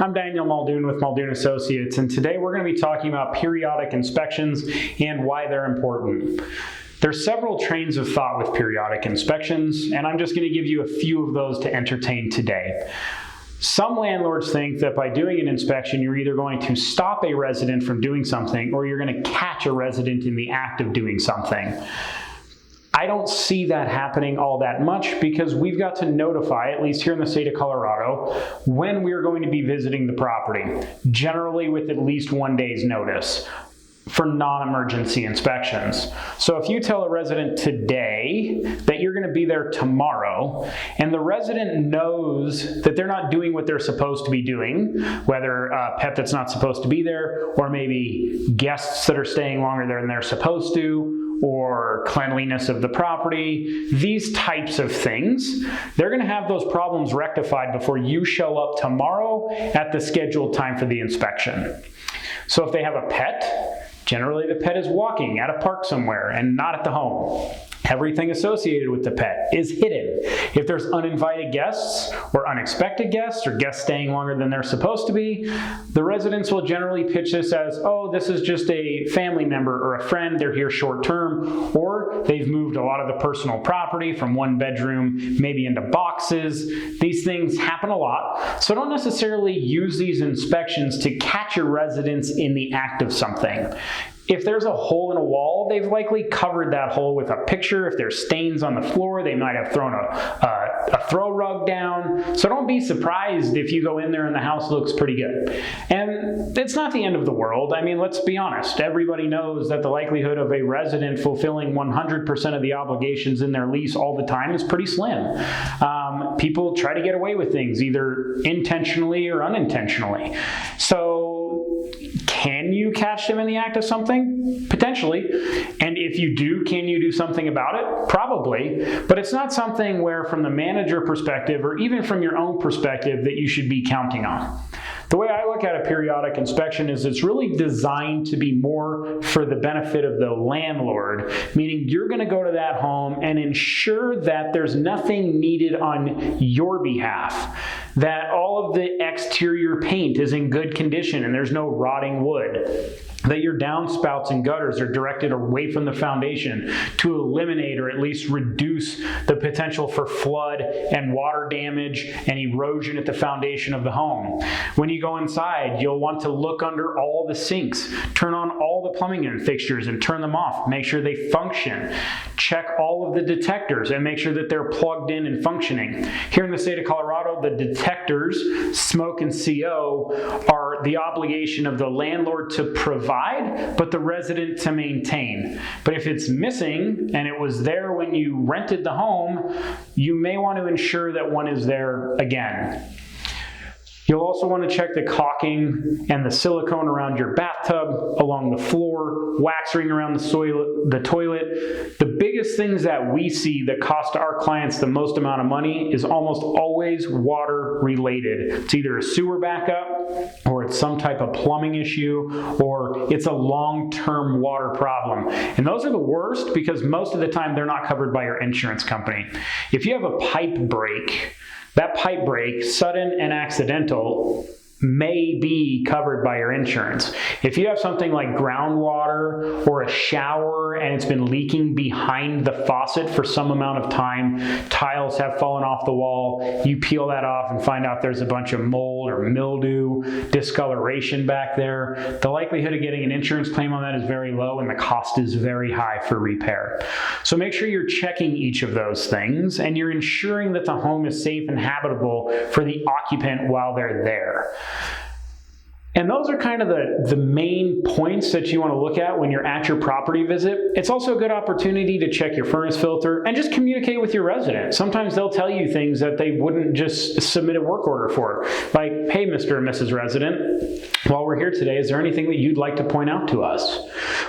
I'm Daniel Muldoon with Muldoon Associates, and today we're going to be talking about periodic inspections and why they're important. There's several trains of thought with periodic inspections, and I'm just going to give you a few of those to entertain today. Some landlords think that by doing an inspection, you're either going to stop a resident from doing something or you're going to catch a resident in the act of doing something. I don't see that happening all that much because we've got to notify, at least here in the state of Colorado, when we're going to be visiting the property, generally with at least 1 day's notice for non-emergency inspections. So if you tell a resident today that you're going to be there tomorrow, and the resident knows that they're not doing what they're supposed to be doing, whether a pet that's not supposed to be there, or maybe guests that are staying longer than they're supposed to, or cleanliness of the property, these types of things, they're going to have those problems rectified before you show up tomorrow at the scheduled time for the inspection. So if they have a pet, generally the pet is walking at a park somewhere and not at the home. Everything associated with the pet is hidden. If there's uninvited guests or unexpected guests or guests staying longer than they're supposed to be, the residents will generally pitch this as, oh, this is just a family member or a friend, they're here short term, or they've moved a lot of the personal property from one bedroom maybe into boxes. These things happen a lot, so don't necessarily use these inspections to catch your residents in the act of something. If there's a hole in a wall, they've likely covered that hole with a picture. If there's stains on the floor, they might have thrown a throw rug down. So don't be surprised if you go in there and the house looks pretty good. And it's not the end of the world. I mean, let's be honest. Everybody knows that the likelihood of a resident fulfilling 100% of the obligations in their lease all the time is pretty slim. People try to get away with things, either intentionally or unintentionally. So can you catch them in the act of something? Potentially. And if you do, can you do something about it? Probably. But it's not something where from the manager perspective or even from your own perspective that you should be counting on. The way I look at a periodic inspection is it's really designed to be more for the benefit of the landlord, meaning you're going to go to that home and ensure that there's nothing needed on your behalf, that all of the exterior paint is in good condition and there's no rotting wood, that your downspouts and gutters are directed away from the foundation to eliminate or at least reduce the potential for flood and water damage and erosion at the foundation of the home. When you go inside, you'll want to look under all the sinks, turn on all the plumbing and fixtures and turn them off, make sure they function, check all of the detectors and make sure that they're plugged in and functioning. Here in the state of Colorado, the detectors, smoke and CO, are the obligation of the landlord to provide, but the resident to maintain. But if it's missing and it was there when you rented the home, you may want to ensure that one is there again. You'll also want to check the caulking and the silicone around your bathtub, along the floor, wax ring around the toilet. The biggest things that we see that cost our clients the most amount of money is almost always water related. It's either a sewer backup, or it's some type of plumbing issue, or it's a long-term water problem. And those are the worst because most of the time they're not covered by your insurance company. If you have a pipe break, that pipe break, sudden and accidental, may be covered by your insurance. If you have something like groundwater or a shower and it's been leaking behind the faucet for some amount of time, tiles have fallen off the wall, you peel that off and find out there's a bunch of mold or mildew, discoloration back there, the likelihood of getting an insurance claim on that is very low and the cost is very high for repair. So make sure you're checking each of those things and you're ensuring that the home is safe and habitable for the occupant while they're there. And those are kind of the main points that you want to look at when you're at your property visit. It's also a good opportunity to check your furnace filter and just communicate with your resident. Sometimes they'll tell you things that they wouldn't just submit a work order for. Like, hey, Mr. and Mrs. Resident, While we're here today, is there anything that you'd like to point out to us?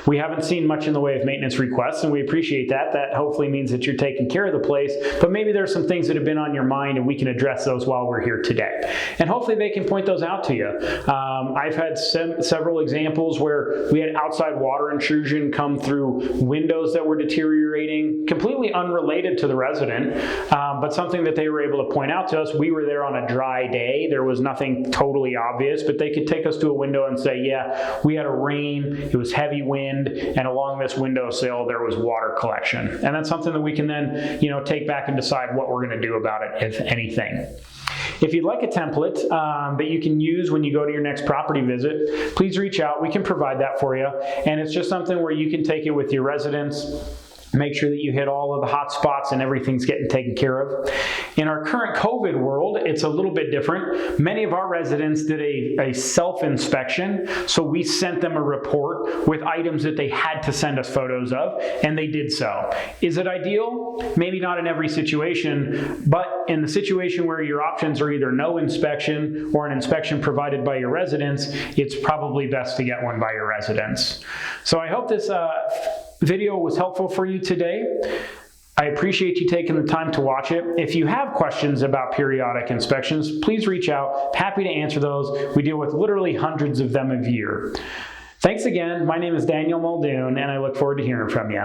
We haven't seen much in the way of maintenance requests, and we appreciate that. That hopefully means that you're taking care of the place, but maybe there's some things that have been on your mind, and we can address those while we're here today. And hopefully they can point those out to you. I've had several examples where we had outside water intrusion come through windows that were deteriorating, completely unrelated to the resident, but something that they were able to point out to us. We were there on a dry day. There was nothing totally obvious, but they could take us to a window and say, yeah, we had a rain, it was heavy wind, and along this windowsill there was water collection. And that's something that we can then, take back and decide what we're going to do about it, if anything. If you'd like a template that you can use when you go to your next property visit, please reach out. We can provide that for you. And it's just something where you can take it with your residents, make sure that you hit all of the hot spots and everything's getting taken care of. In our current COVID world, it's a little bit different. Many of our residents did a self-inspection, so we sent them a report with items that they had to send us photos of, and they did so. Is it ideal? Maybe not in every situation, but in the situation where your options are either no inspection or an inspection provided by your residents, it's probably best to get one by your residents. So I hope this video was helpful for you today. I appreciate you taking the time to watch it. If you have questions about periodic inspections, please reach out. Happy to answer those. We deal with literally hundreds of them a year. Thanks again. My name is Daniel Muldoon, and I look forward to hearing from you.